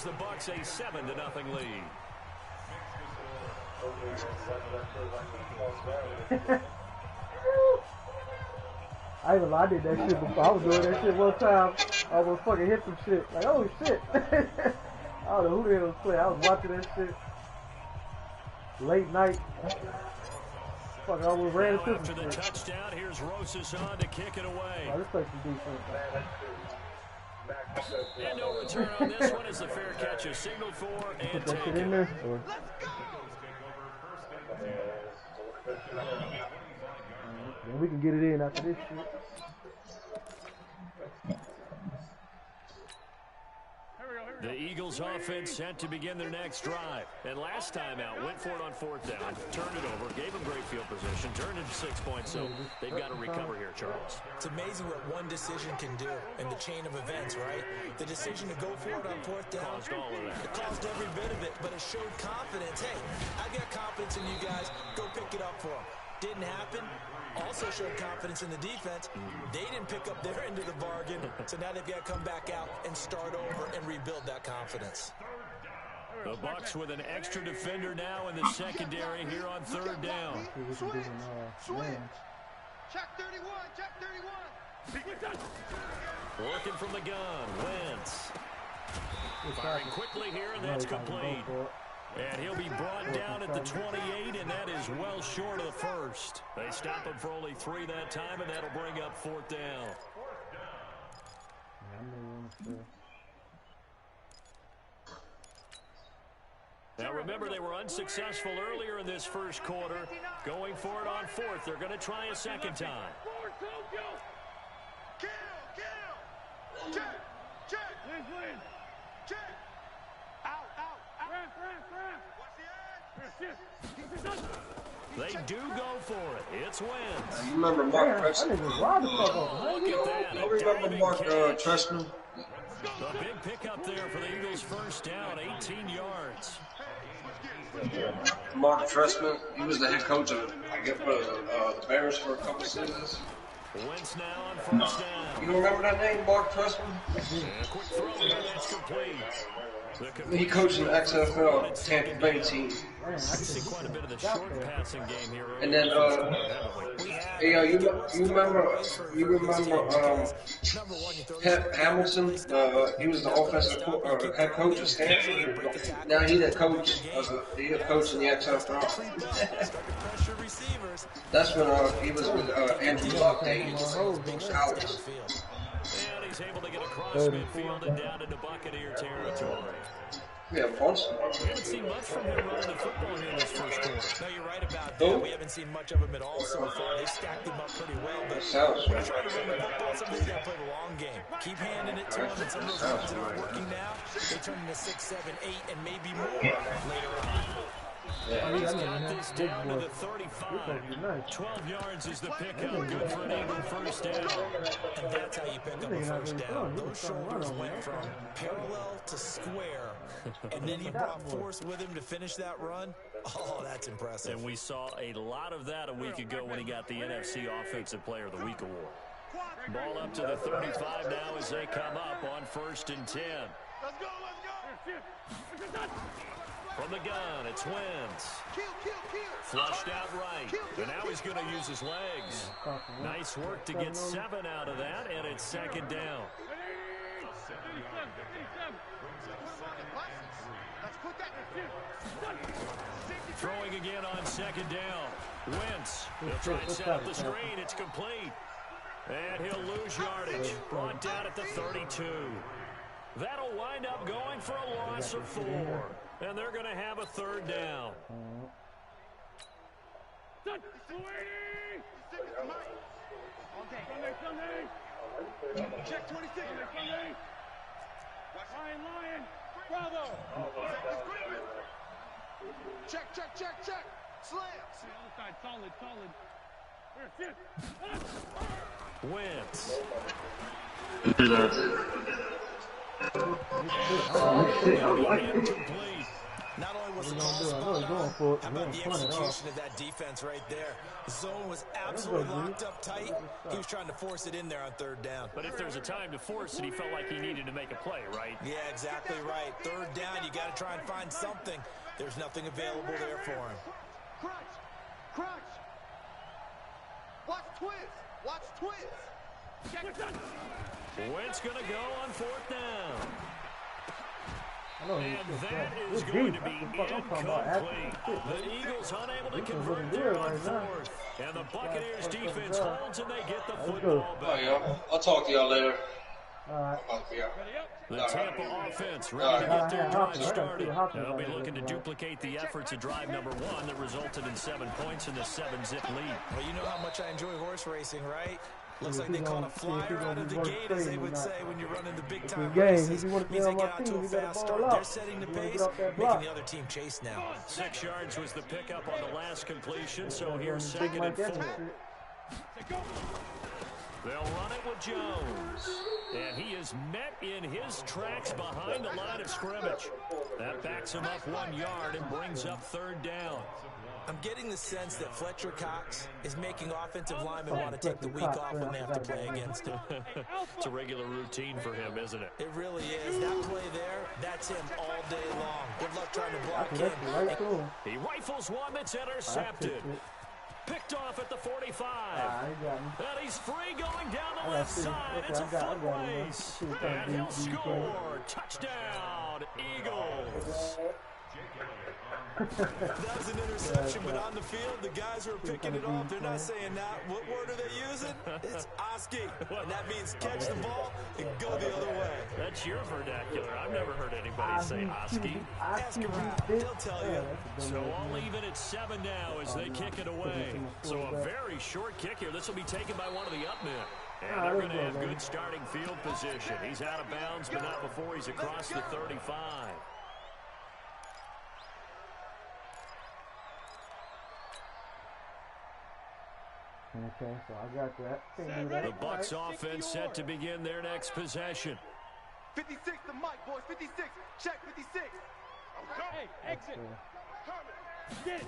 gives the Bucks a 7-0 lead. I ain't gonna lie, I did that shit before. I was doing that shit one time. I almost fucking hit some shit. Like, oh shit. I don't know who the hell was playing. I was watching that shit late night. Fucking almost ran into after the touchdown, here's Rosas on to kick it away. Oh, this place is decent. And no return on this one as the fair catch is signaled for and put that shit in there. Or... Then we can get it in after this shit. The Eagles offense set to begin their next drive. And last time out, went for it on 4th down, turned it over, gave them great field position, turned it to 6 points, so they've got to recover here, Charles. It's amazing what one decision can do in the chain of events, right? The decision to go for it on 4th down. Caused all of that. It caused every bit of it, but it showed confidence. Hey, I've got confidence in you guys. Go pick it up for them. Didn't happen. Also showed confidence in the defense. They didn't pick up their end of the bargain, so now they've got to come back out and start over and rebuild that confidence. The Bucks with an extra defender now in the secondary here on 3rd down. Swing. Check 31. Check 31. Working from the gun. Wentz. Firing quickly here, and that's complete. And he'll be brought down at the 28, and that is well short of the first. They stop him for only 3 that time, and that'll bring up 4th down. Now remember, they were unsuccessful earlier in this first quarter. Going for it on 4th. They're going to try a second time. Kill. Check. Check. Out. They do go for it. It's Wentz. You remember Mark Preston? Look at that. I remember Mark Trestman. A big pickup there for the Eagles' first down, 18 yards. Mark Trestman, he was the head coach of the Bears for a couple seasons. Wentz now on 1st down. You don't remember that name, Mark Trestman? And a quick throw here, that's complete. He coached in the XFL Tampa Bay team. I see quite a bit of the short passing game here. And then, you remember Hamilton? He was the offensive head coach of Stanford. Now he's a coach. He's a coach in the XFL. That's when he was with Andrew Luck days. College. And he's able to get across midfield and down into Buccaneer territory. Yeah, once. We haven't seen much from him running the football here in this first quarter. No, you're right about that. We haven't seen much of him at all so far. They've stacked him up pretty well. But when you're trying to run the football, somebody's got to play the long game. Keep handing it to him, and some of those runs that are working now, they turn into 6, 7, 8, and maybe more later on. Yeah, he's got this down to the 35. 12 yards is the pickup. Good for an Eagle first down. And that's how you pick up a first down. Those shoulders went from parallel to square, and then he brought force with him to finish that run. Oh, that's impressive. And we saw a lot of that a week ago when he got the NFC Offensive Player of the Week award. Ball up to the 35 now as they come up on 1st and 10. Let's go. From the gun, it's Wentz. Flushed out right. And now he's going to use his legs. Nice work to get 7 out of that, and it's 2nd down. Throwing again on 2nd down. Wentz. He'll try and set up the screen. It's complete. And he'll lose yardage. Brought down at the 32. That'll wind up going for a loss of 4. And they're going to have a 3rd down. Check 26. Lion. Bravo. Check. Slam. Solid. Wentz. Not only was What the he call gonna do? I know spot he's going on, for it. how He about ain't the playing it off. execution of that defense right there? The zone was absolutely locked up tight. He was trying to force it in there on third down. But if there's a time to force it, he felt like he needed to make a play, right? Yeah, exactly right. Third down, you got to try and find something. There's nothing available there for him. Crunch! Crunch! Watch twist! Watch twist! Wentz going to go on fourth down. And that is going to be incomplete. The Eagles unable to convert there on fourth. And the Buccaneers defense holds and they get the football All back. right, y'all. I'll talk to y'all later. Alright. I'm about to be out. The Tampa offense ready to get their drive started. They'll be looking to duplicate the efforts of drive number 1 that resulted in 7 points in the 7-zip lead. Well, you know how much I enjoy horse racing, right? Looks like they caught a flyer out of the gate, as they would say, when you're running the big-time races. Means they get out to a fast start. They're setting the pace, making the other team chase now. 6 yards was the pickup on the last completion, so here's 2nd and 4. They'll run it with Jones. And he is met in his tracks behind the line of scrimmage. That backs him up 1 yard and brings up 3rd down. I'm getting the sense that Fletcher Cox is making offensive linemen want to take the week off when they have to play against him. It's a regular routine for him, isn't it? It really is. That play there, that's him all day long. Good luck trying to block him. He rifles one that's intercepted. Picked off at the 45. And he's free going down the left side. It's a foot race. And he'll score. Touchdown, Eagles. That was an interception, but on the field, the guys who are picking it off, they're not saying that. What word are they using? It's Oski. And that means catch the ball and go the other way. That's your vernacular. I've never heard anybody say Oski. Ask around. They'll tell you. So all even at 7 now as they kick it away. So a very short kick here. This will be taken by one of the up men. And they're going to have good starting field position. He's out of bounds, but not before he's across the 35. Okay, so I got that. The Bucs offense set to begin their next possession. 56 to Mike, boys. 56. Check 56. Hey, exit. Get it.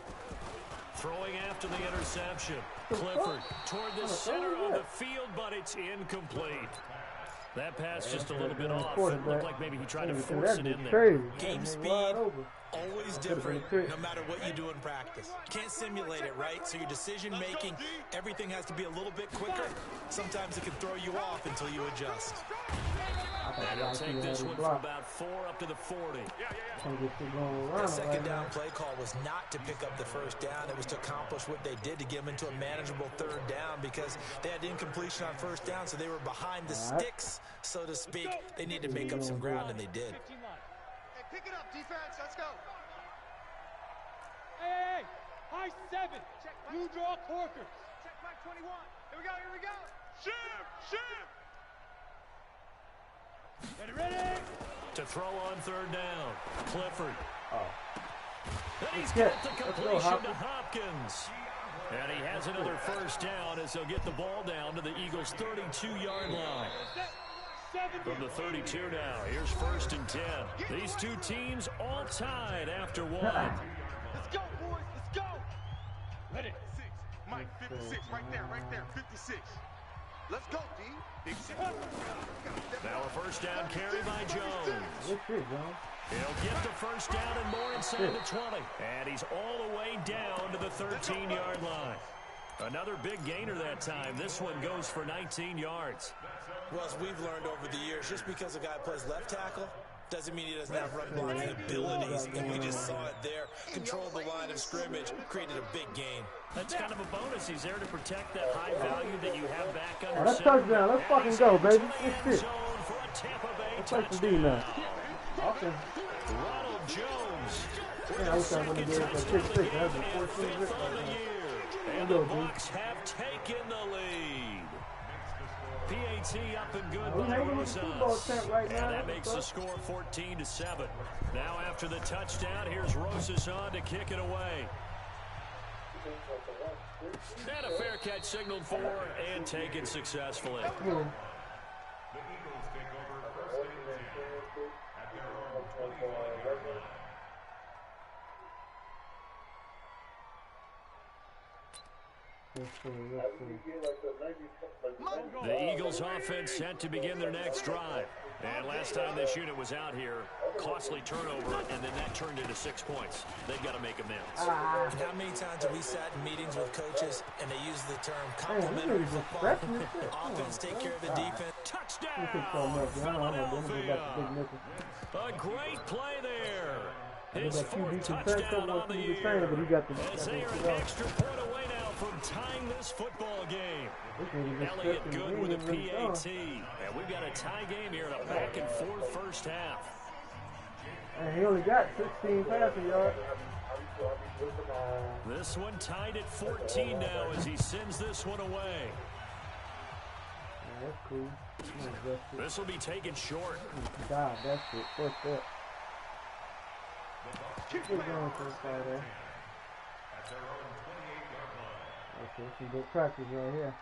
Throwing after the interception. Clifford toward the center of the field, but it's incomplete. That pass just a little bit off. It looked like maybe he tried to force it in there. Game speed, always different, no matter what you do in practice. Can't simulate it, right? So your decision-making, everything has to be a little bit quicker. Sometimes it can throw you off until you adjust. And he'll take this one from about 4 up to the 40. The second down play call was not to pick up the first down. It was to accomplish what they did to get them into a manageable 3rd down because they had incompletion on 1st down, so they were behind the sticks, so to speak. They needed to make up some ground, and they did. Hey, pick it up, defense. Let's go. Hey, high 7. Check you draw Corkers. Check Mike 21. Here we go, here we go. Shim. Ready. To throw on 3rd down. Clifford. And he's got the completion to Hopkins. And he has another 1st down as they'll get the ball down to the Eagles' 32-yard line. From the 32 now, here's 1st and 10. These two teams all tied after 1. Let's go, boys. Let's go. Ready. 6. Mike, 56. Right there. 56. Let's go, D. Big 6. Now a 1st down carry by Jones. He'll get the 1st down and more inside the 20. And he's all the way down to the 13-yard line. Another big gainer that time. This one goes for 19 yards. Well, as we've learned over the years, just because a guy plays left tackle doesn't mean he doesn't have run blocking abilities. And we just saw it there. Controlled the line of scrimmage, created a big gain. That's kind of a bonus. He's there to protect that high value that you have back under Let's center. touchdown. Let's fucking go, baby. Let's Zone for a Tampa Bay Let's touch the D touchdown. now. Okay. Ronald Jones with Yeah, I the wish I would second have did it for touchdown 6-6. That was a and 14 fifth zip on the right year. there. And Go, the dude. Bucs have taken the lead. PAT up and good We by hanging with the football Rosas. champ right now. And that makes the score 14-7. Now after the touchdown, here's Rosas on to kick it away. And a fair catch signaled for and taken successfully. Yeah. Let's see. The Eagles offense set to begin their next drive. And last time this unit was out here, costly turnover, and then that turned into 6 points. They've got to make amends. And how many times have we sat in meetings with coaches and they use the term complementary football? Offense take care of the defense. Touchdown, Philadelphia. A great play there. His fourth touchdown on the year. As they are an extra point away now from tying this football game. Elliott good with a PAT. And we've got a tie game here in a back-and-forth first half. And he only got 16 passing yards. This one tied at 14 now as he sends this one away. Yeah, that's cool. This will be taken short. God, that's it. First up. Keep going for the side there. Okay, some good practice right here.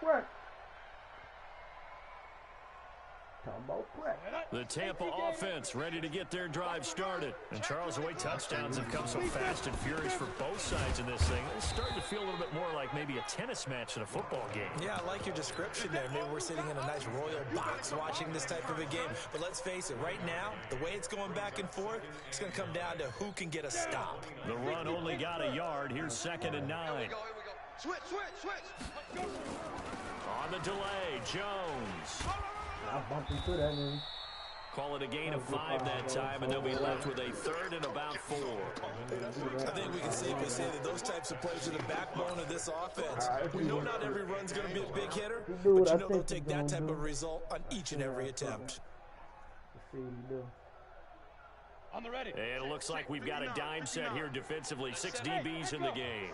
What? Talking about crack. The Tampa offense ready to get their drive started. And Charles, the way touchdowns have come so fast and furious for both sides in this thing, it's starting to feel a little bit more like maybe a tennis match than a football game. Yeah, I like your description there. Maybe we're sitting in a nice royal box watching this type of a game. But let's face it, right now, the way it's going back and forth, it's going to come down to who can get a stop. The run only got a yard. Here's 2nd and 9. Here we go. Switch. On the delay, Jones. I bumped into that nigga. Call it a gain of 5 that time, and they'll be left with a 3rd and about 4. I think we can safely say that those types of plays are the backbone of this offense. We know not every run's going to be a big hitter, but you know they'll take that type of result on each and every attempt. Let's see what he do. On the ready. And it looks like we've got a dime set here defensively. 6 DBs in the game.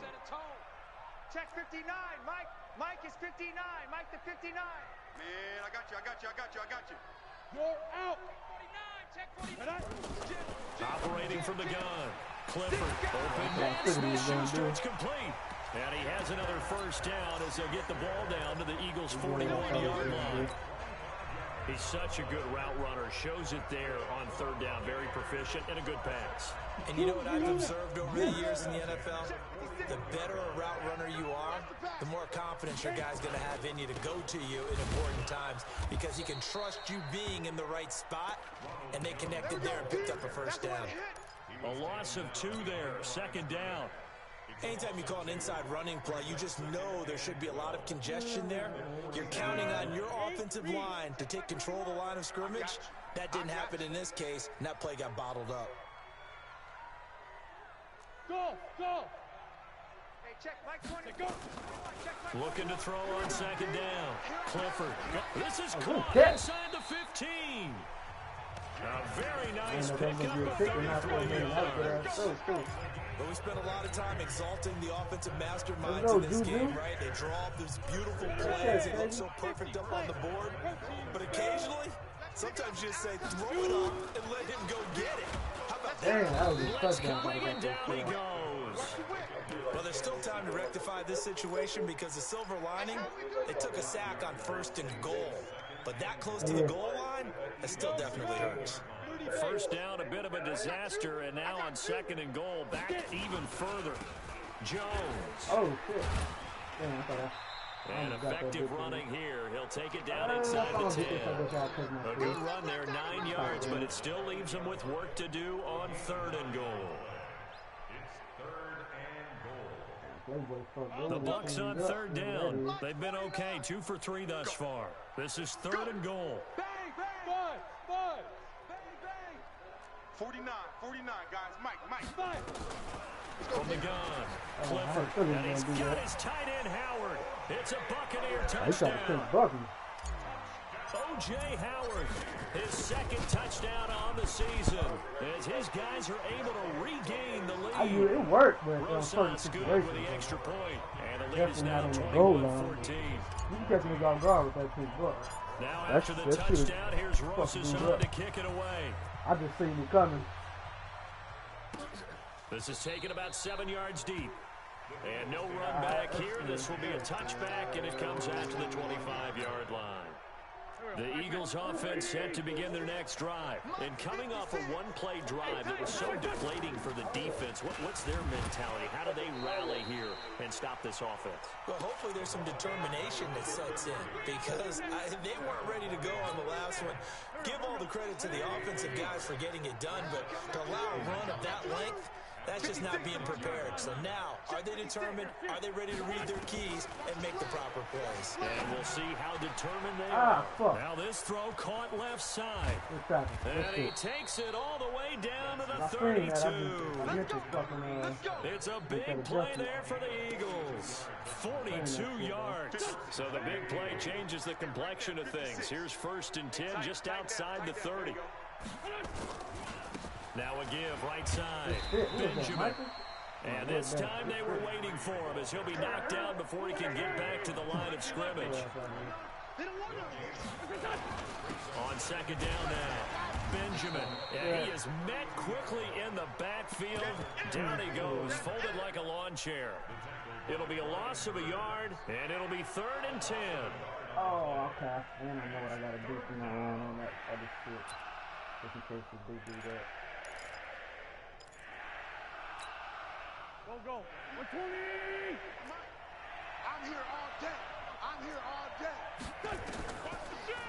Check 59, Mike. Mike is 59. Mike the 59. Man, I got you. You're out. 49, check 49. Operating from the gun. Clifford, open man, Smith-Schuster, it's complete. And he has another first down as they'll get the ball down to the Eagles' 41-yard line. He's such a good route runner. Shows it there on 3rd down. Very proficient and a good pass. And you know what I've observed over the years in the NFL? The better a route runner you are, the more confidence your guy's going to have in you to go to you in important times because he can trust you being in the right spot, and they connected there and picked up a first down. A loss of 2 there. 2nd down. Anytime you call an inside running play, you just know there should be a lot of congestion there. You're counting on your offensive line to take control of the line of scrimmage. That didn't happen in this case, and that play got bottled up. Go. Hey, check Mike 20. Go. Looking to throw on 2nd down. Clifford. This is caught inside the 15. A very nice pickup of 33 yards. But we spent a lot of time exalting the offensive masterminds in this game, right? They draw up these beautiful plays. They look so perfect up on the board. But occasionally, sometimes you just say, throw it up and let him go get it. How about that? Let's go, and down he goes. Well, there's still time to rectify this situation because the silver lining, they took a sack on 1st and goal. But that close to the goal line, that still definitely hurts. First down, a bit of a disaster, and now on 2nd and goal, back even further. Jones. Oh, shit. Damn, I thought And effective running here. He'll take it down inside the 10. A good run there, 9 yards, but it still leaves him with work to do on 3rd and goal. The Bucs on 3rd down. They've been okay, 2 for 3 thus far. This is 3rd and goal. Bang. 49, guys. Mike. From the gun, Clifford, and he's got his tight end Howard. It's a Buccaneer touchdown. O.J. Howard, his 2nd touchdown on the season, as his guys are able to regain the lead. It worked, but Rosas good with the extra point, and the lead is now 21-14. You can catch me off guard with that 2 bucks. Now after the touchdown, here's Rosas on to kick it away. I just seen it coming. This is taken about 7 yards deep. And no run back here. This will be a touchback, and it comes out to the 25-yard line. The Eagles offense set to begin their next drive. And coming off a one-play drive that was so deflating for the defense, what's their mentality? How do they rally here and stop this offense? Well, hopefully there's some determination that sets in because they weren't ready to go on the last one. Give all the credit to the offensive guys for getting it done, but to allow a run of that length, that's just not being prepared. So now, are they determined? Are they ready to read their keys and make the proper plays? And we'll see how determined they are. Now this throw caught left side. And he takes it all the way down to the 32. It's a big play there for the Eagles. 42 yards. So the big play changes the complexion of things. Here's 1st and 10 just outside the 30. Now a give right side. Benjamin. And this time they were waiting for him as he'll be knocked down before he can get back to the line of scrimmage. On 2nd down now. Benjamin. And he is met quickly in the backfield. Down he goes, folded like a lawn chair. It'll be a loss of a yard, and it'll be 3rd and 10. Oh, okay. And I know what I got to do from now on that other shit. Just in case they do that. Go. 120! I'm here all day. I'm here all day.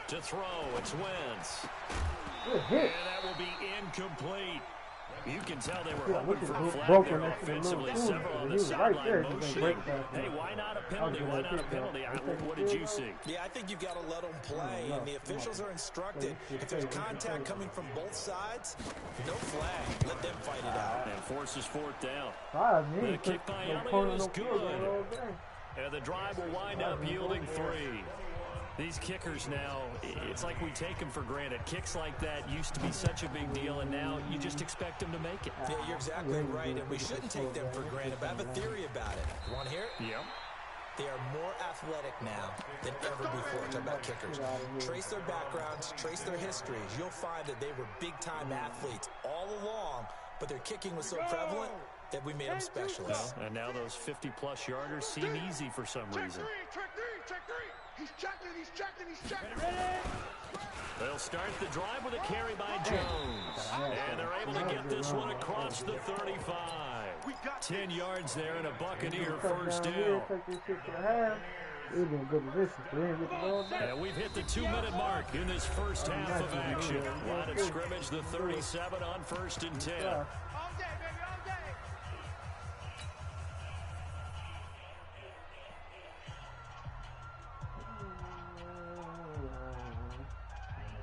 To throw, it's Wentz. Good hit. And that will be incomplete. You can tell they were hoping for a flag there offensively. Several on the sideline motioning. Hey, why not a penalty? Why not a penalty? What did you see? Yeah, I think you've got to let them play, and the officials are instructed. If there's contact coming from both sides, no flag. Let them fight it out. And forces 4th down. The kick by Elliott is good. And the drive will wind up yielding 3. These kickers now, it's like we take them for granted. Kicks like that used to be such a big deal, and now you just expect them to make it. Yeah, you're exactly right, and we shouldn't take them for granted, but I have a theory about it. You want to hear it? Yep. They are more athletic now than ever before. Talking about kickers. Trace their backgrounds, trace their histories. You'll find that they were big-time athletes all along, but their kicking was so prevalent that we made them specialists. Well, and now those 50-plus yarders seem easy for some reason. Check 3. He's checking. They'll start the drive with a carry by Jones. And they're able to get this one across the 35. 10 yards there and a Buccaneer 1st down. And we've hit the 2-minute mark in this first half of action. Line of scrimmage, the 37 on 1st and 10. All day, baby, all day.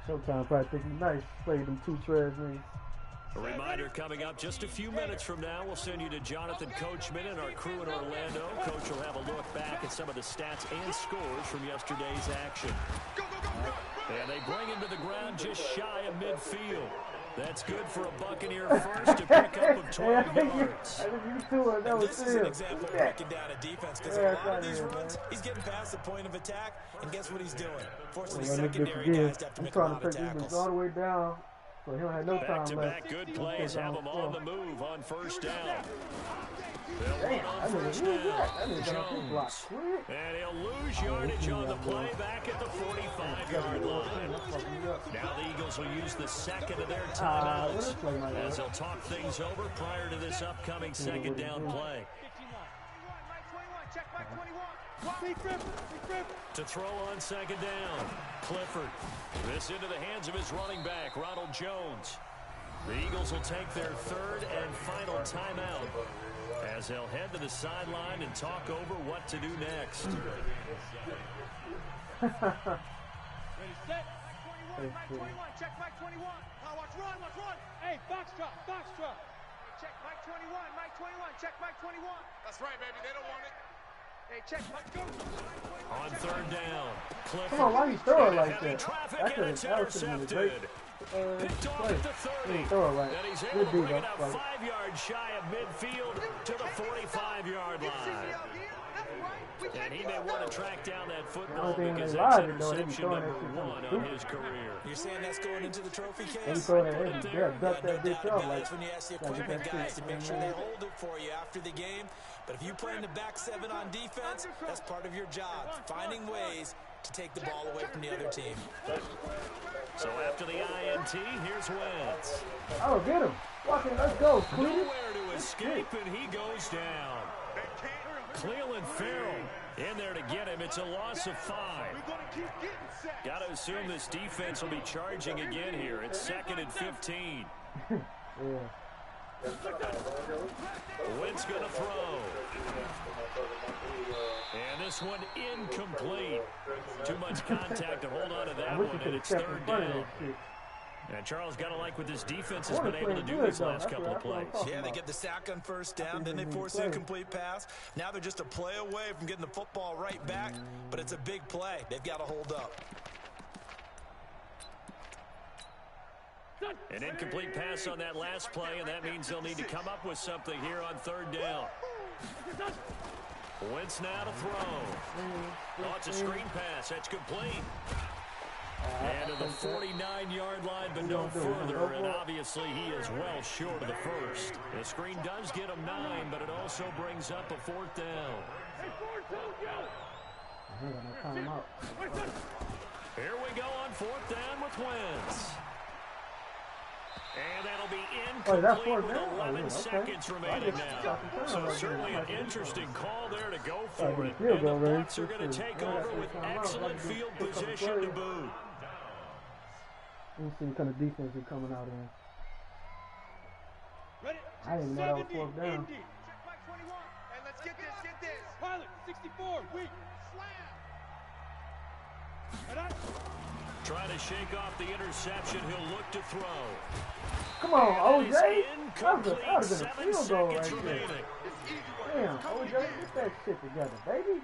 Showtime probably think he's nice. Played them 2 trash niggas. A reminder coming up just a few minutes from now, we'll send you to Jonathan Coachman and our crew in Orlando. Coach will have a look back at some of the stats and scores from yesterday's action. And they bring him to the ground just shy of midfield. That's good for a Buccaneer first to pick up of 12 yards. This is an example of breaking down a defense because a lot of these runs, he's getting past the point of attack, and guess what he's doing? Forcing the secondary guys to have to make a lot of tackles. All the way down. So he don't have no time left. Back-to-back good plays have him on the move on 1st down. They'll run on 1st down. Jones. And he'll lose yardage on the play back at the 45-yard line. Now the Eagles will use the second of their timeouts as they'll talk things over prior to this upcoming 2nd down play. Check by 21. To throw on 2nd down, Clifford. This into the hands of his running back, Ronald Jones. The Eagles will take their 3rd and final timeout as they'll head to the sideline and talk over what to do next. Ready, set. Mike 21, check Mike 21. Now watch run. Hey, box drop. Check Mike 21, check Mike 21. That's right, baby, they don't want it. Hey, check Mike, go. On 3rd down, Clifford. Come on, why you throw it like that? Traffic and it's intercepted. Picked off at the 30. And he's able to bring it up 5 yards shy of midfield to the 45-yard line. And he may want to track down that football because that's interception number 1 of his career. You're saying that's going into the trophy case? Duck that bitch up. That's when you ask the equipment guys to make sure they hold it for you after the game. But if you play in the back 7 on defense, that's part of your job. Finding ways to take the ball away from the other team. So after the INT, here's Wentz. Oh, get him. Fuck it, let's go, Cleveland. Nowhere to escape, and he goes down. Cleveland Farrell in there to get him. It's a loss of 5. Got to assume this defense will be charging again here. It's 2nd and 15. Yeah. Wentz going to throw. And this one incomplete. Too much contact to hold on to that one, and it's 3rd down. And Charles got to like what this defense has been able to do these last couple of plays. Yeah, they get the sack on 1st down, then they force an incomplete pass. Now they're just a play away from getting the football right back, but it's a big play. They've got to hold up. An incomplete pass on that last play, and that means they'll need to come up with something here on 3rd down. Wentz now to throw. Oh, it's a screen pass. That's complete. And to the 49-yard line, but no further. And obviously, he is well short of the 1st. The screen does get him 9, but it also brings up a 4th down. Here we go on 4th down with Wentz. And that'll be incomplete with 11 seconds remaining now. So certainly an interesting call there to go for it. And the Bucs are going to take over with excellent field position to boot. Let me see what kind of defense is coming out in. I didn't know that was 4th down. Check by 21. And let's get this. Pilot, 64, weak. Slam. Trying to shake off the interception. He'll look to throw. Come on, OJ. That Incomplete. would have been a 7 field goal seconds right there. remaining. Damn, OJ, get that shit together, baby.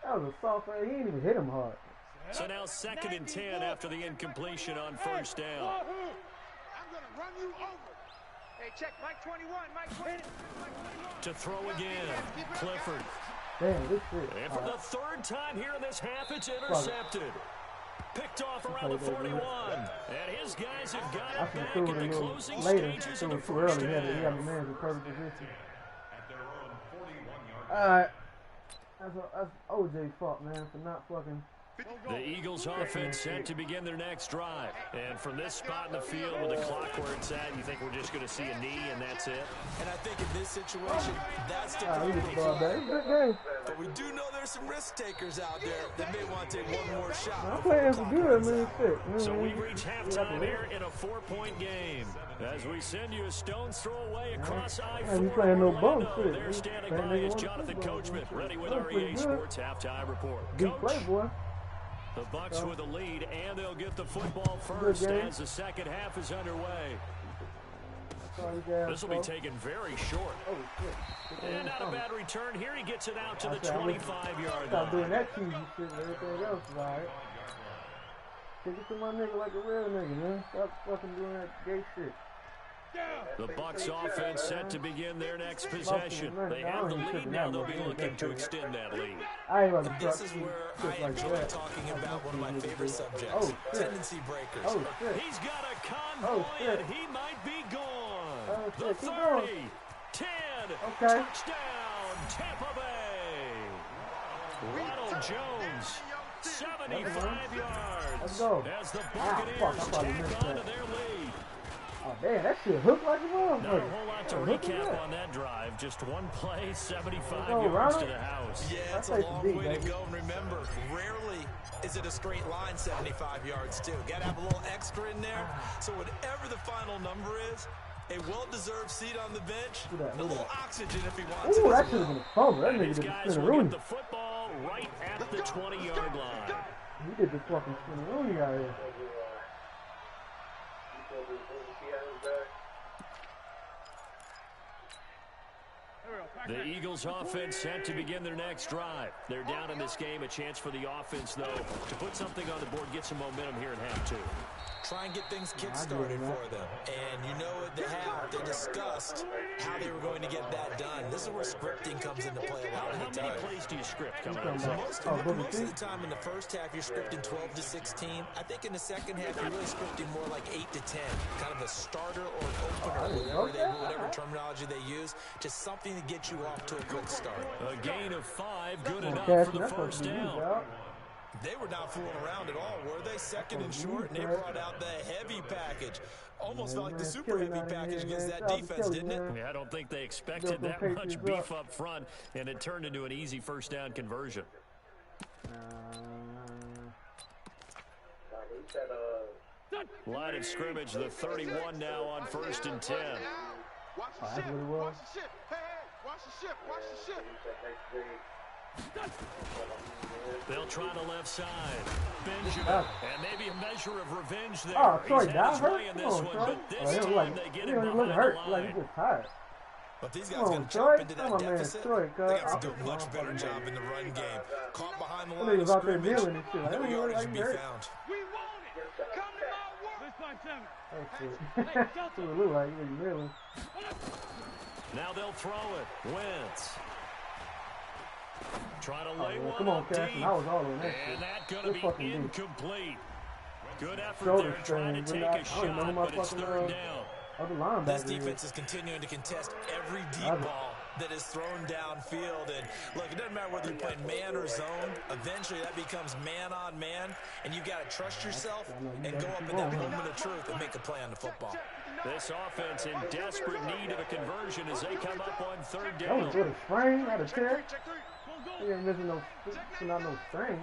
That was a soft play. He didn't even hit him hard. So now 2nd and 10 after the incompletion on 1st down. I'm going to run you over. Hey, check Mike 21, Mike 20. To throw again. Clifford. Damn, this shit. And for the 3rd time here in this half, it's intercepted. Picked off around the 41. And his guys have got it back in the closing stages of the 1st He had half. the man in perfect position. Alright. That's OJ's fault, man, for not fucking. The Eagles offense set to begin their next drive. And from this spot in the field with the clock where it's at, you think we're just going to see a knee and that's it? And I think in this situation, that's the We get the ball problem. back. Good game. But we do know there's some risk takers out there that may want to take one more shot. I'm playing for good, man. Shit. So we reach halftime here in a 4-point game. As we send you a stone's throw away across I-4. We playing no bum shit. There standing by is Jonathan Coachman, ready with our EA Sports halftime report. Good play, boy. The Bucs with a lead, and they'll get the football first as the second half is underway. This will be taken very short. And not a bad return here. He gets it out to the 25-yard Stop doing line. that cheesy shit and everything else, right? Take it to my nigga like a real nigga, man. Stop fucking doing that gay shit. The Bucs offense set to begin their next possession. They have the lead now. They'll be looking to extend that lead. This is where I enjoy talking about one of my favorite subjects, tendency breakers. He's got a convoy, and he might be gone. The 30, 10, touchdown, Tampa Bay. Ronald Jones, 75 yards. As the Buccaneers tack on to their lead. Oh, damn, that shit hooked like a motherfucker. Not a whole lot to recap on that drive. Just one play, 75 yards to the house. Yeah, it's a long way to go. And remember, rarely is it a straight line 75 yards, too. Got to have a little extra in there. So whatever the final number is, a well-deserved seat on the bench, a little oxygen if he wants it. Ooh, that should have been a fumble. That nigga did the Guys spin will Rooney. get the football right at the 20-yard line. He did the fucking spin Rooney out here. The Eagles offense set to begin their next drive. They're down in this game. A chance for the offense, though, to put something on the board, get some momentum here in half 2. Try and get things kick-started for them. And you know at the half, they discussed how they were going to get that done. This is where scripting comes into play a lot of the time. How many plays do you script coming out? Most of the time in the first half, you're scripting 12 to 16. I think in the second half, you're really scripting more like 8 to 10. Kind of a starter or an opener, whatever terminology they use. Just something to get get you off to a quick start. A gain of 5, good enough Cash, for the that's first supposed to be you, down. dog. They were not fooling around at all, were they? Second and short, and they brought out the heavy package. Almost felt like the super heavy package against that defense, didn't it? Yeah, I don't think they expected that much beef up front, and it turned into an easy first down conversion. Line of scrimmage, the 31 now on 1st and 10. Watch the ship. Watch the ship. Hey, watch the ship. Watch the ship. They'll try the left side. Benjamin, and maybe a measure of revenge there. Oh, Troy, He's had his that way in hurt? this Come one, on, Troy. but this time Like, they get he him don't behind look hurt. the Like, line. he just tired. But these Come guys on, going to Troy. jump into Come that on, man. deficit. Troy, They got to do a much better job in the run game. Caught behind the That line of nigga's out there scrimmage. kneeling and shit. Like, No he look yardage like to he be hurt. found. We want it. Come to my work. This by Seven. That shit. That's what it look like. He kneeling. Now they'll throw it. Wentz. Try to lay one Come on, up Cash. deep. I was all on that shit. And that's going Good to fucking be dude. incomplete. Good effort Shoulder there trying to strain. take I a don't even know who shot, my but it's fucking, 3rd down. Other This linebacker defense is. is continuing to contest every deep ball that is thrown downfield. And look, it doesn't matter whether you're playing man or zone. Eventually, that becomes man on man, and you got to trust yourself and go up in that moment of truth and make a play on the football. This offense in desperate need of a conversion as they come up on 3rd That was down. with a sprain, not a tear. He ain't missing no, not no strain.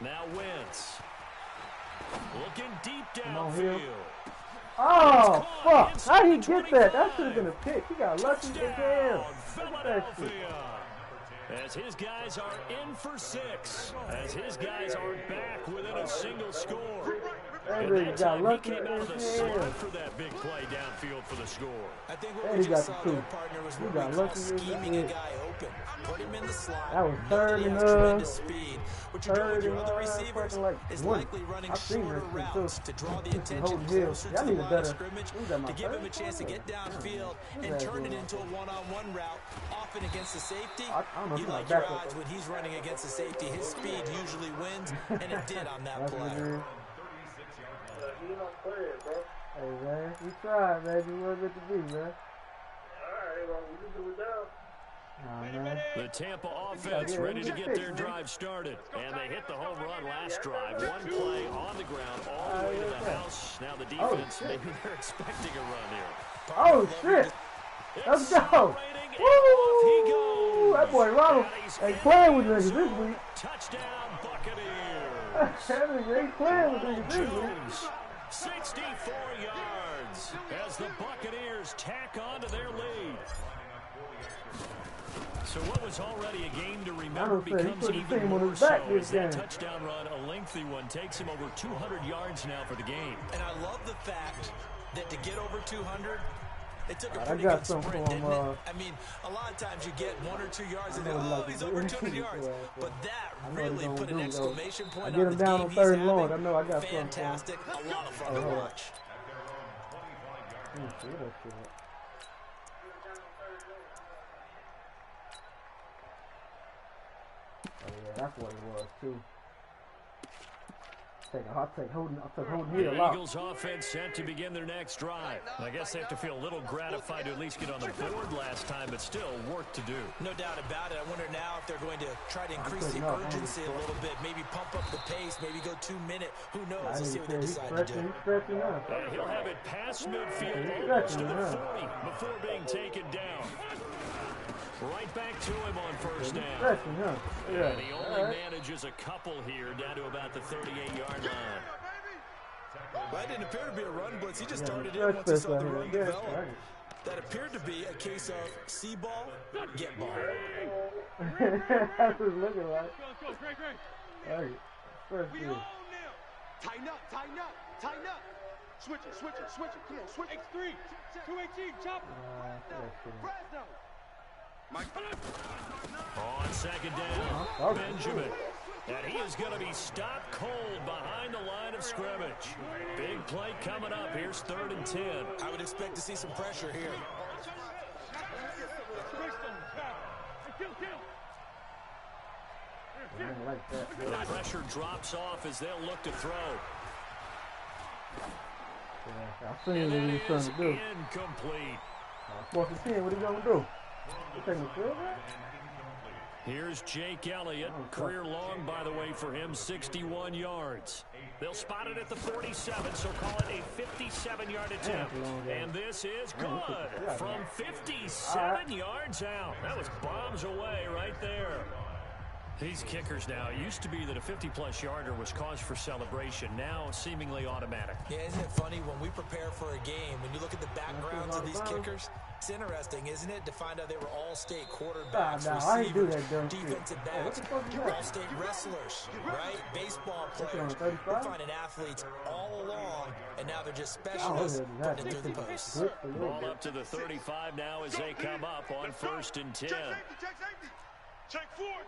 Now Wentz. Looking deep on, Hill. downfield. Oh, fuck. How he get that? That should have been a pick. He got lucky as hell. Touchdown, Look at that shit. Philadelphia. As his guys are in for 6. As his guys are back within a single score. That And nigga that got time he lucky came out of the as slot hell. for that big play downfield for the score. I think what And we he just got saw the there, two. partner, was He what got we call lucky as scheming a hell. guy open. Put him in the slot. That was know third he and, has tremendous speed. What you're doing third with your and, other receivers fucking like is 20. likely running I've seen shorter that shit, routes too. to draw the Holding attention Hill. closer Y'all to the need a line better- of scrimmage who's that, my to give him a third? chance to get downfield and that turn it dude? into a one-on-one route, often against the safety. I don't know if You he's like my your backup. odds when he's running against the safety. His speed usually wins, and it did on that That's what play. it is. Hey, man. We tried, man. You wasn't meant to be, man. Nah, man. The Tampa offense ready to get their drive started. And they hit the home run last drive. One play on the ground all the way to the house. Now the defense, shit. maybe they're expecting a run here. Oh, shit. Let's go. Accelerating, and Woo! off he goes. That boy Ronald And he's ain't in playing with the niggas this zone. week. Touchdown, Buccaneers. That nigga ain't playing with Ronald niggas this week. Jones, 64 yards as the Buccaneers tack on to their lead. So what was already a game to remember Ronald said he becomes put the even team on more his back so this as that game. touchdown run, a lengthy one, takes him over 200 yards now for the game. And I love the fact that to get over 200, it took a I pretty got good something sprint, for him, didn't it? I mean, a lot of times you get 1 or 2 yards and I then, know, oh, like, he's over he 200 cheated, yards. yeah. But that I know what really he gonna put an do, though. exclamation I point get on him the down game on he's 3rd and long. having. I know I got something for him. Fantastic. A lot of fun to hold on. watch. Let me see that shit up. Oh yeah, that's what it was too. I'll take Holden Hill The out. Eagles offense set to begin their next drive. I guess they have to feel a little gratified to at least get on the board last time, but still work to do. No doubt about it. I wonder now if they're going to try to increase the urgency a little bit, maybe pump up the pace, maybe go 2 minute. Who knows? Let's see what they decide to do. He's stretching up. And he'll have it past midfield, He's almost to stretching the up. 40 before being taken down. Right back to him on first down. Stretching, huh? Yeah. And he only manages a couple here down to about the 38-yard line. Well, that didn't appear to be a run blitz. He just started in Stretch once he saw this the right run here. develop. Yeah, That appeared to be a case of see ball, get ball. that's what it's looking like. Let's go, Great. Hey, first We year. own them. Tighten up. Tighten up. Switch it. Come on, switch. X3. 218. Chop. Fresno. On second down, Benjamin. And he is going to be stopped cold behind the line of scrimmage. Big play coming up. Here's 3rd and 10. I would expect to see some pressure here. Like that. The pressure drops off as they'll look to throw. Yeah, I seen And what he that was is trying to do. incomplete. 4th and 10, what he gonna do? He taking the field goal? Here's Jake Elliott. Career long, by the way, for him, 61 yards. They'll spot it at the 47, so call it a 57-yard attempt. And this is good from 57 yards out. That was bombs away right there. These kickers now, it used to be that a 50-plus yarder was cause for celebration. Now, seemingly automatic. Yeah, isn't it funny when we prepare for a game, when you look at the backgrounds of these kickers, it's interesting, isn't it, to find out they were all-state quarterbacks, receivers, defensive backs, all-state wrestlers, right? Baseball players. We're finding athletes all along, and now they're just specialists putting it through the post. Ball up to the 35 now as they come up on 1st and 10. Check four.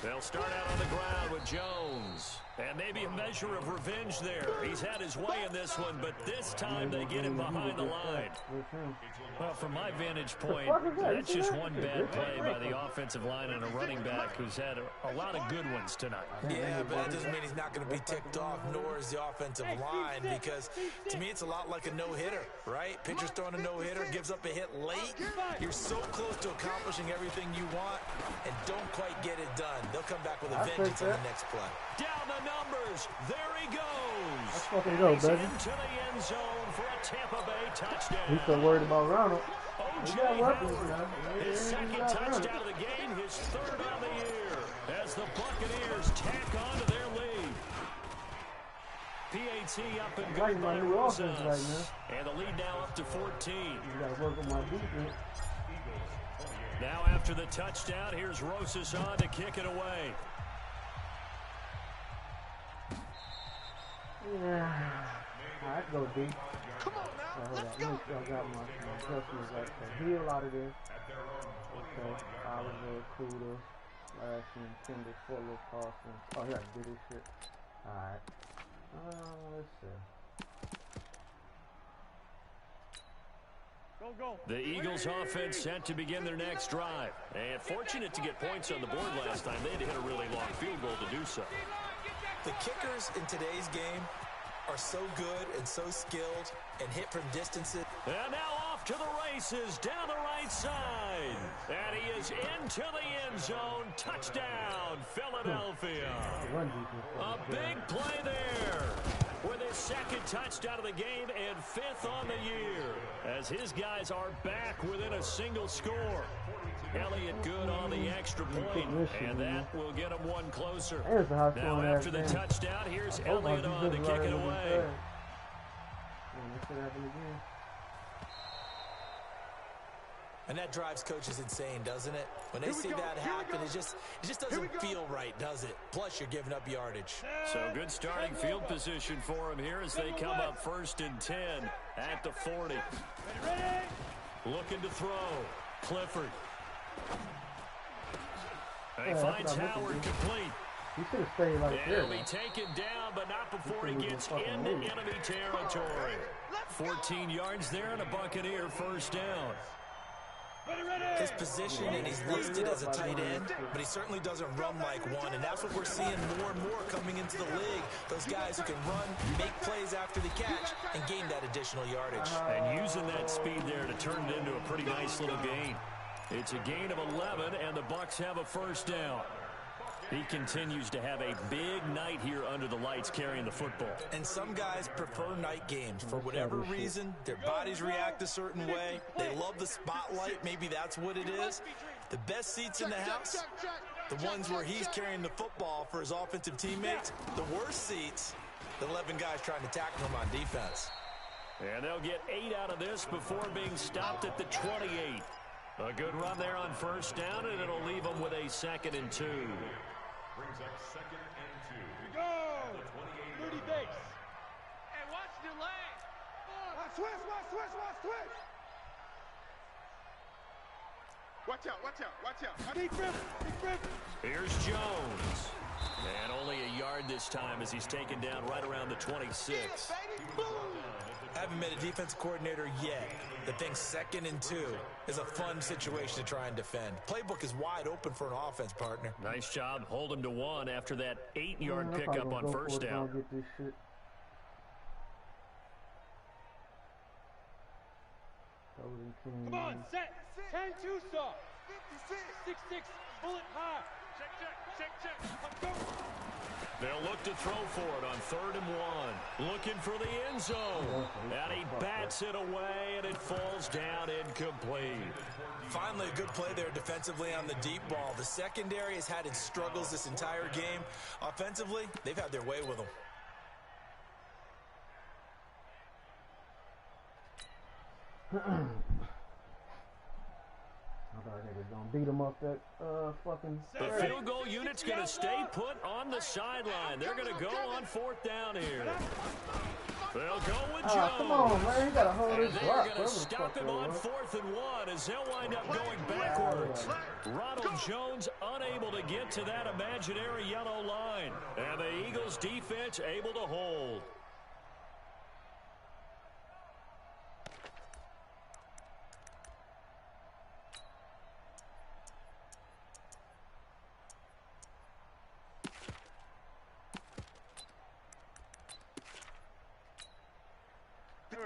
They'll start out on the ground with Jones. And maybe a measure of revenge there. He's had his way in this one, but this time they get him behind the line. Well, from my vantage point, that's just one bad play by the offensive line and a running back who's had a lot of good ones tonight. Yeah, but that doesn't mean he's not going to be ticked off, nor is the offensive line, because to me it's a lot like a no-hitter, right? Pitcher's throwing a no-hitter, gives up a hit late. You're so close to accomplishing everything you want and don't quite get it done. They'll come back with a vengeance on the next play. Down the numbers. There he goes. Let's fucking go, baby. Into the end zone for a Tampa Bay touchdown. He's so worried about Ronald. O.J. Howard, his second touchdown of the game, his 3rd on the year, as the Buccaneers tack on to their lead. PAT up and good by Rosas. And the lead now up to 14. You gotta work on my defense. Now after the touchdown, here's Rosas on to kick it away. Yeah, I can go deep. Come on now, let's go. I got my adjustments like that. Heal out of this. Okay, Oliver, Kuda, Lashing, Kinder, Fuller, Carson. Oh, yeah, I did this shit. Alright. Let's see. Go. The Eagles offense set to begin their next drive. And fortunate to get points on the board last time. They had to hit a really long field goal to do so. The kickers in today's game are so good and so skilled and hit from distances. And now off to the races down the right side. And he is into the end zone. Touchdown, Philadelphia. A big play there with his 2nd touchdown of the game and 5th on the year, as his guys are back within a single score. Elliott good on the extra point, and that will get him one closer. Now after the touchdown, here's Elliott on to kick it away. And that drives coaches insane, doesn't it? When they see that happen, it just doesn't feel right, does it? Plus, you're giving up yardage. So good starting field position for him here as they come up 1st and 10 at the 40. Looking to throw. Clifford. He finds Howard complete. He should have stayed like there. He'll be taken down, but not before he gets into enemy territory. 14 yards there and a Buccaneer 1st down. His position, and he's listed as a tight end, but he certainly doesn't run like one, and that's what we're seeing more and more coming into the league. Those guys who can run, make plays after the catch, and gain that additional yardage. And using that speed there to turn it into a pretty nice little gain. It's a gain of 11, and the Bucs have a 1st down. He continues to have a big night here under the lights carrying the football. And some guys prefer night games. For whatever reason, their bodies react a certain way. They love the spotlight. Maybe that's what it is. The best seats in the house, the ones where he's carrying the football for his offensive teammates. The worst seats, the 11 guys trying to tackle him on defense. And they'll get 8 out of this before being stopped at the 28. A good run there on 1st down, and it'll leave them with a 2nd and 2. Brings up 2nd and 2. Go! 30 base. Hey, watch the leg. Watch twist. Watch out. Big rip. Here's Jones. And only a yard this time as he's taken down right around the 26. Haven't met a defense coordinator yet that thinks 2nd and 2 is a fun situation to try and defend. Playbook is wide open for an offense, partner. Nice job. Hold him to 1 after that 8-yard pickup on 1st down. Come on, set. 10-2 saw. 6-6, bullet high. Check. Go. They'll look to throw for it on 3rd and 1. Looking for the end zone. And he bats it away, and it falls down incomplete. Finally, a good play there defensively on the deep ball. The secondary has had its struggles this entire game. Offensively, they've had their way with them. I thought they was gonna beat him up that fucking. The field goal unit's gonna stay put on the sideline. They're gonna go on 4th down here. They'll go with Jones. Come on, man, you gotta hold his block. They're gonna stop him on 4th and 1 as they'll wind up going backwards. Ronald Jones unable to get to that imaginary yellow line, and the Eagles defense able to hold.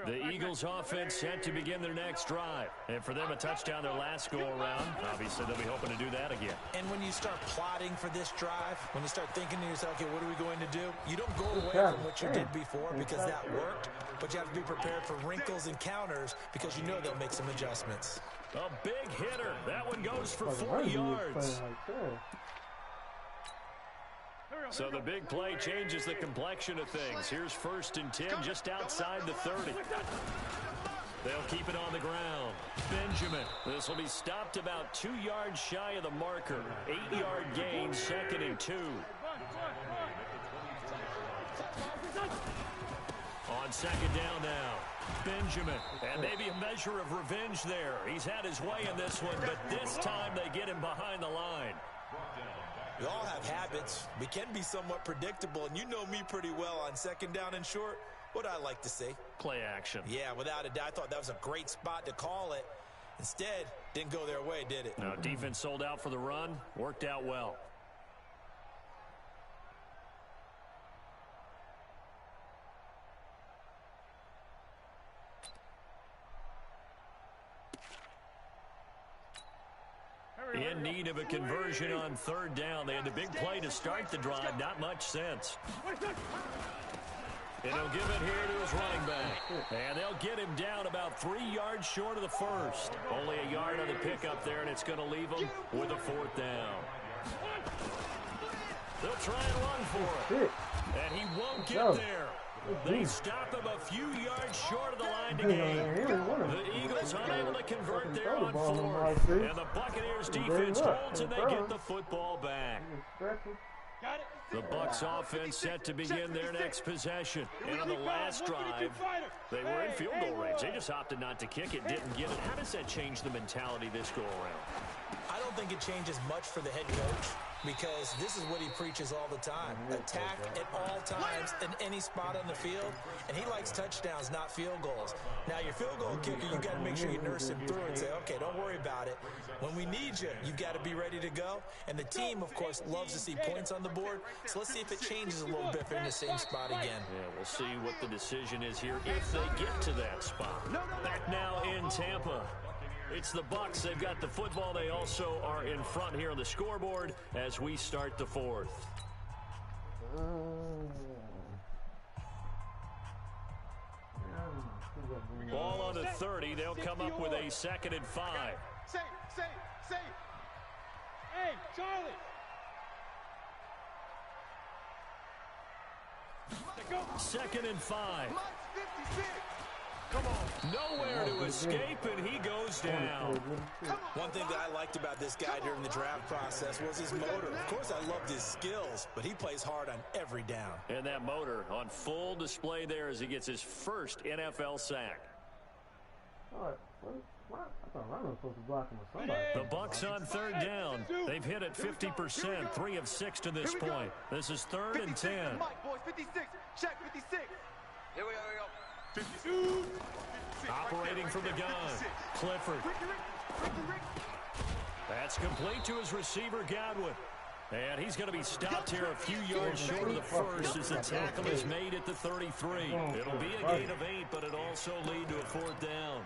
The Eagles offense set to begin their next drive. And for them, a touchdown their last go-around. Obviously, they'll be hoping to do that again. And when you start plotting for this drive, when you start thinking to yourself, okay, what are we going to do? You don't go away from what you did before because that worked, but you have to be prepared for wrinkles and counters because you know they'll make some adjustments. A big hitter. That one goes for 40 yards. So the big play changes the complexion of things. Here's 1st and 10 just outside the 30. They'll keep it on the ground. Benjamin. This will be stopped about 2 yards shy of the marker. 8-yard gain, 2nd and 2. On 2nd down now. Benjamin. And maybe a measure of revenge there. He's had his way in this one, but this time they get him behind the line. We all have habits. We can be somewhat predictable, and you know me pretty well on 2nd down and short. What I like to see? Play action. Yeah, without a doubt. I thought that was a great spot to call it. Instead, didn't go their way, did it? No, defense sold out for the run. Worked out well. In need of a conversion on 3rd down. They had the big play to start the drive. Not much sense. And he'll give it here to his running back. And they'll get him down about 3 yards short of the 1st. Only a yard on the pickup there, and it's going to leave them with a 4th down. They'll try and run for it. And he won't get there. They stop him a few yards short of the line to gain. The Eagles unable to convert there on 4th. And the Buccaneers defense holds and they get the football back. The Bucs offense set to begin their next possession. And on the last drive, they were in field goal range. They just opted not to kick it, didn't get it. How does that change the mentality this go around? I don't think it changes much for the head coach because this is what he preaches all the time. Attack at all times in any spot on the field, and he likes touchdowns, not field goals. Now, your field goal kicker, you got to make sure you nurse him through and say, okay, don't worry about it. When we need you, you got to be ready to go. And the team, of course, loves to see points on the board, so let's see if it changes a little bit if they're in the same spot again. Yeah, we'll see what the decision is here if they get to that spot. Back now in Tampa. It's the Bucs. They've got the football. They also are in front here on the scoreboard as we start the 4th. Ball on the 30. They'll come up with a 2nd and 5. Say. Hey, Charlie. 2nd and 5. Nowhere to escape, and he goes down. One thing that I liked about this guy during the draft process was his motor. Of course, I loved his skills, but he plays hard on every down. And that motor on full display there as he gets his first NFL sack. The Bucs on 3rd down. They've hit it 50%, 3 of 6 to this point. This is 3rd and 10. Boys, 56. Check 56. Here we go. Operating from the gun, Clifford. That's complete to his receiver, Godwin. And he's going to be stopped here a few yards short of the 1st as the tackle is made at the 33. It'll be a gain of 8, but it also lead to a 4th down.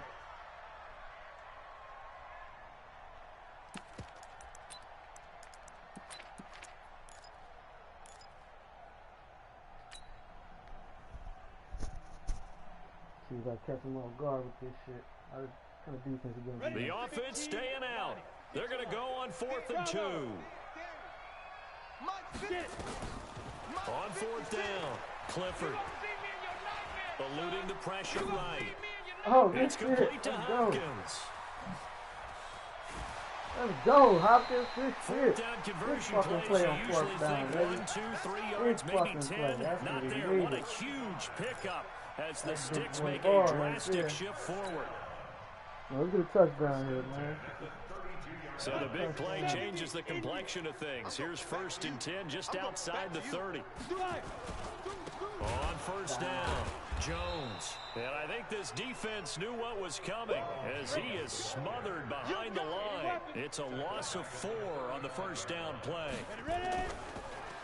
You gotta catch them off guard with this shit. What kind of defense is gonna be? The offense staying out. They're going to go on 4th and 2. On 4th down, Clifford. Eluding the pressure right. Oh, It's good complete shit. to Let's go. Hopkins. Let's go, Hopkins. Good shit. 4th down Good conversion fucking plays. play You on usually 4th down, think baby. 1, 2, 3 yards, Good maybe fucking 10. play. That's Not what we there. What a needed. huge pickup as the That's Sticks good make ball a right drastic there. shift forward. No, let's get a touchdown here, man. So the big play changes the complexion of things. Here's 1st and 10 just outside the 30. On 1st down, Jones. And I think this defense knew what was coming as he is smothered behind the line. It's a loss of 4 on the 1st down play.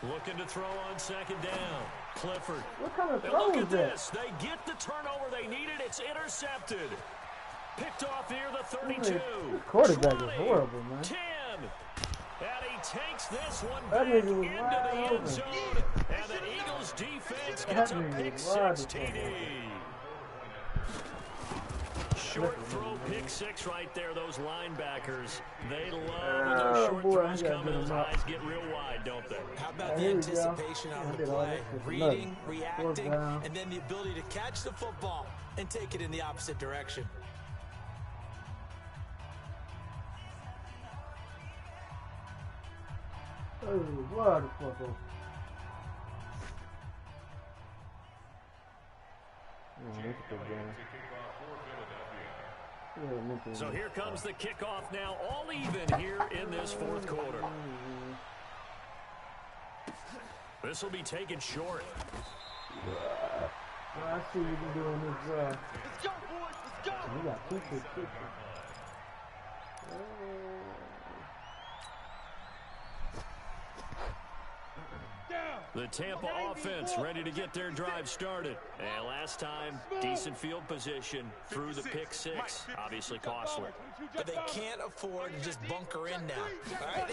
Looking to throw on 2nd down. Clifford. What kind of And throw look is at that? this. They get the turnover they needed. It's intercepted. Picked off near the 32. This quarterback 20, is horrible, man. 10. And he takes this one That back nigga was into wide the end open. zone. And the Eagles defense gets a nigga pick was wide 6 open. TD. Short throw, pick 6 right there. Those linebackers, they love when those short throws come and those eyes get real wide, don't they? How about the Here we go. anticipation on the I did all play? that shit for Reading, nothing. reacting, 4th down. and then the ability to catch the football and take it in the opposite direction. Oh, what the fuck up? So here comes the kickoff now, all even here in this 4th quarter. This will be taken short. I see what you're doing this drive. Let's go, boys. Let's go. We got 2-6. The Tampa offense ready to get their drive started. And last time, decent field position through the pick 6. Obviously costly. But they can't afford to just bunker in now. All right,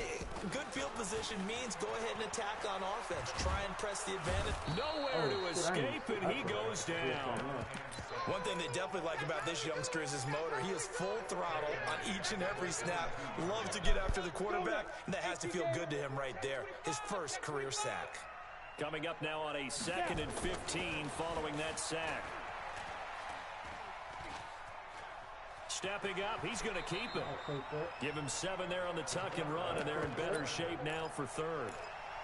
good field position means go ahead and attack on offense. Try and press the advantage. Nowhere to escape, and he goes down. One thing they definitely like about this youngster is his motor. He is full throttle on each and every snap. Loves to get after the quarterback, and that has to feel good to him right there. His first career sack. Coming up now on a 2nd and 15 following that sack. Stepping up, he's going to keep it. Give him 7 there on the tuck and run, and they're in better shape now for 3rd.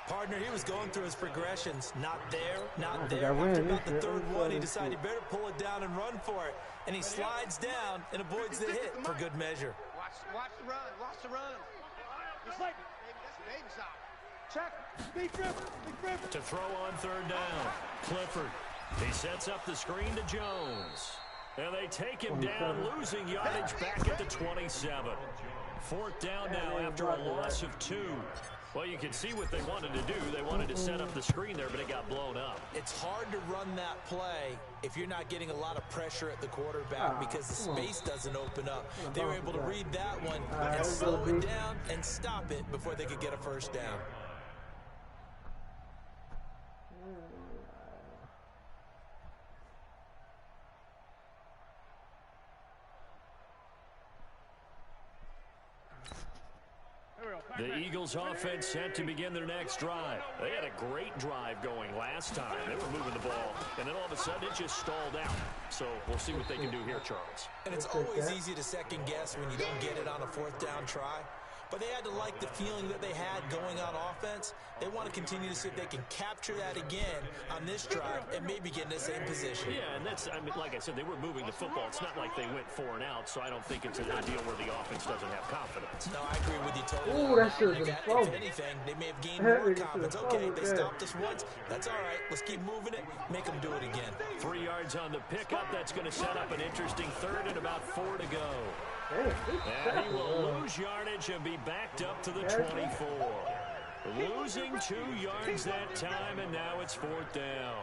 Partner, he was going through his progressions. Not there, not there. After about the 3rd one, he decided he better pull it down and run for it. And he slides down and avoids the hit for good measure. Watch the run. Watch the run. Just like that's baby shot. Check. Big river. To throw on 3rd down. Clifford. He sets up the screen to Jones. And they take him down, losing yardage back at the 27. 4th down now after a loss of 2. Well, you can see what they wanted to do. They wanted to set up the screen there, but it got blown up. It's hard to run that play if you're not getting a lot of pressure at the quarterback because the space doesn't open up. They were able to read that one and slow it down and stop it before they could get a 1st down. The Eagles offense set to begin their next drive. They had a great drive going last time. They were moving the ball, and then all of a sudden it just stalled out. So we'll see what they can do here, Charles. And it's always easy to second guess when you don't get it on a 4th down try. But they had to like the feeling that they had going on offense. They want to continue to see if they can capture that again on this drive and maybe get in the same position. Yeah, and that's, I mean, like I said, they were moving the football. It's not like they went 4 and out, so I don't think it's a deal where the offense doesn't have confidence. No, I agree with you totally. Ooh, that shit was If anything, they may have gained more confidence. Okay, they stopped us once. That's all right. Let's keep moving it. Make them do it again. 3 yards on the pickup. That's going to set up an interesting 3rd and about 4 to go. And he will lose yardage and be backed up to the 24. Losing 2 yards that time, and now it's 4th down.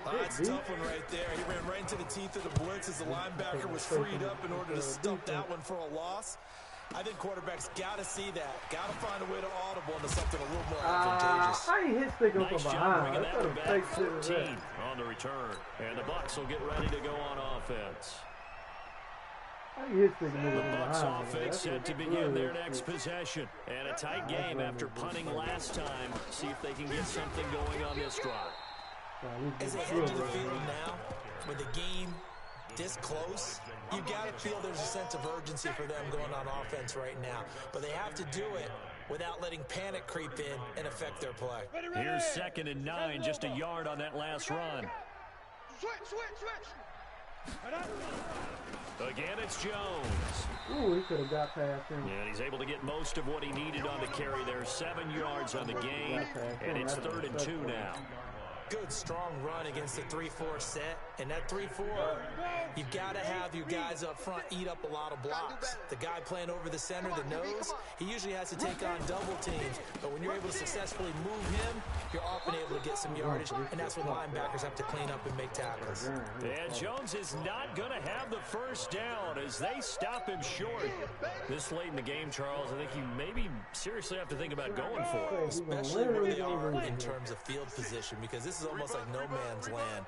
That's a tough one right there. He ran right into the teeth of the blitz as the linebacker was freed up in order to stump that one for a loss. I think quarterbacks got to see that. Got to find a way to audible into something a little more advantageous. I ain't hit sticking Nice from job behind. bringing That's that what one a back. fake shit is 14 that. on the return. And the Bucs will get ready to go on offense. I ain't hit sticking The from Bucs behind. offense set to begin their next possession. And a tight game after punting last time. See if they can get something going on this drive. As they head to the field now, with the game this close, you got to feel there's a sense of urgency for them going on offense right now. But they have to do it without letting panic creep in and affect their play. Here's 2nd and 9, just a yard on that last run. Switch. Again, it's Jones. Ooh, he could have got past him. And he's able to get most of what he needed on the carry there. 7 yards on the gain, and it's 3rd and 2 now. Good, strong run against the 3-4 set. And that 3-4, you've got to have your guys up front eat up a lot of blocks. The guy playing over the center, the nose, he usually has to take on double teams. But when you're able to successfully move him, you're often able to get some yardage. And that's when linebackers have to clean up and make tackles. And Jones is not going to have the first down as they stop him short. This late in the game, Charles, I think you maybe seriously have to think about going for it. Especially where they are in terms of field position, because this is almost like no man's land.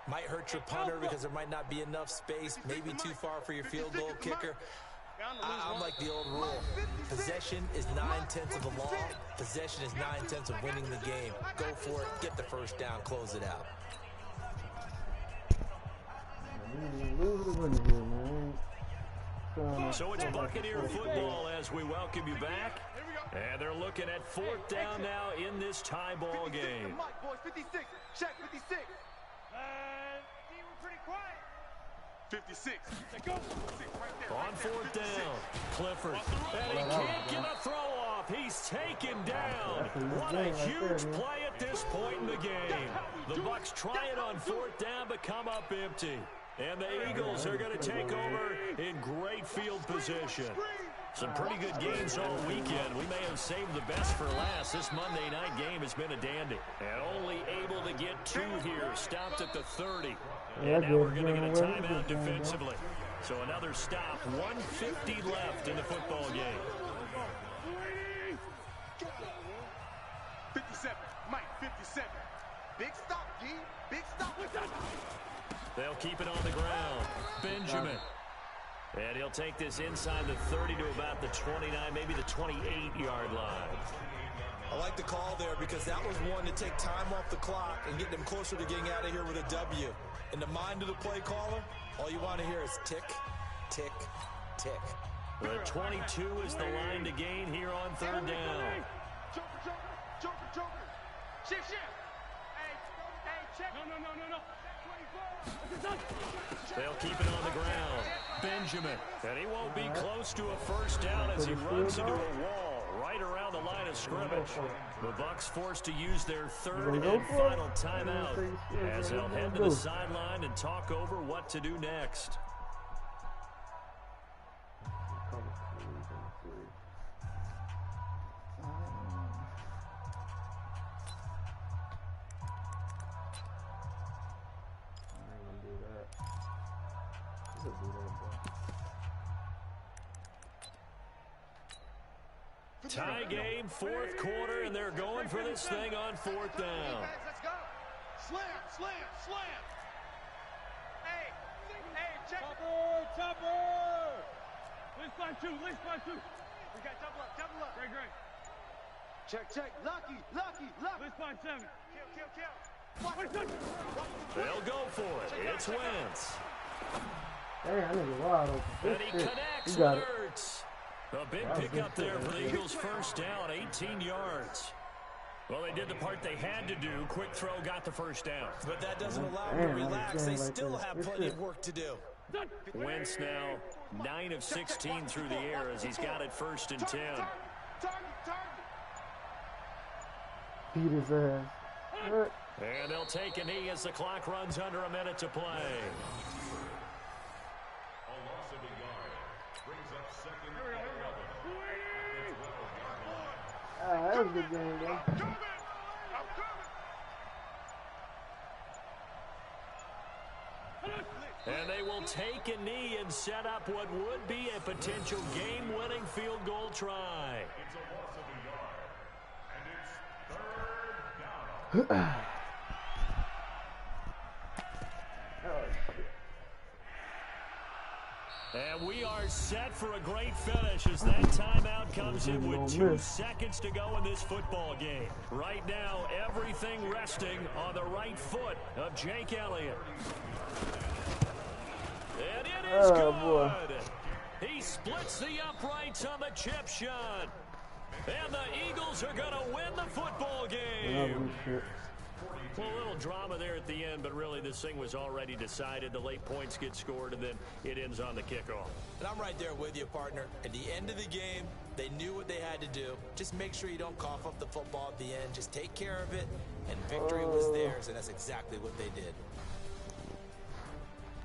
Might hurt your punter because there might not be enough space, maybe too far for your field goal kicker. I'm like the old rule. Possession is 9/10 of the law. Possession is 9/10 of winning the game. Go for it, get the first down, close it out. So it's Buccaneer football as we welcome you back. And they're looking at 4th down now in this tie ball game. 56. Check 56. You were pretty quiet. 56. Go. On 4th down, Clifford. And he can't get a throw off. He's taken down. What a huge play at this point in the game. The Bucs try it on 4th down, but come up empty. And the Eagles are going to take over in great field position. Some pretty good games all weekend. We may have saved the best for last. This Monday night game has been a dandy. And only able to get 2 here. Stopped at the 30. And now we're going to get a timeout defensively. So another stop. 1:50 left in the football game. 57. Mike, 57. Big stop, G. Big stop. They'll keep it on the ground. Benjamin. And he'll take this inside the 30 to about the 29, maybe the 28-yard line. I like the call there because that was one to take time off the clock and get them closer to getting out of here with a W. In the mind of the play caller, all you want to hear is tick, tick, tick. The 22 is the line to gain here on 3rd down. Joker. Shift. Hey, check. No. They'll keep it on the ground. Benjamin. And he won't be close to a first down as he runs into a wall right around the line of scrimmage. The Bucs forced to use their 3rd and final timeout as they'll head to the sideline and talk over what to do next. Tie game, 4th quarter, and they're going for this thing on 4th down. Let's go. Slam. Hey, check. Chopper. List line two. We got double up. Great. Check. Lucky. List line 7. Kill. They'll go for it. It's Wentz. Damn, I think wide open. And he connects with Ertz. A big pickup there for the Eagles' first down, 18 yards. Well, they did the part they had to do. Quick throw got the first down. But that doesn't allow them to relax. They still have plenty of work to do. Wentz now 9 of 16 through the air as he's got it 1st and 10. Beat his ass. And they'll take a knee as the clock runs under a minute to play. That was a good game, though. And they will take a knee and set up what would be a potential game-winning field goal try. And we are set for a great finish as that timeout comes in with 2 seconds to go in this football game. Right now, everything resting on the right foot of Jake Elliott. And it is good. Boy. He splits the uprights on the chip shot. And the Eagles are going to win the football game. Well, a little drama there at the end, but really this thing was already decided. The late points get scored, and then it ends on the kickoff. And I'm right there with you, partner. At the end of the game, they knew what they had to do. Just make sure you don't cough up the football at the end. Just take care of it, and victory was theirs, and that's exactly what they did.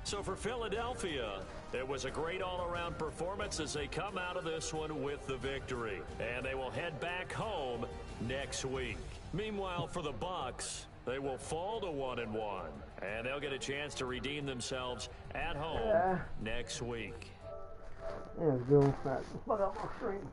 So for Philadelphia, it was a great all-around performance as they come out of this one with the victory. And they will head back home next week. Meanwhile, for the Bucs, they will fall to 1-1, and they'll get a chance to redeem themselves at home next week. Yeah, it's good. Fuck up my screen.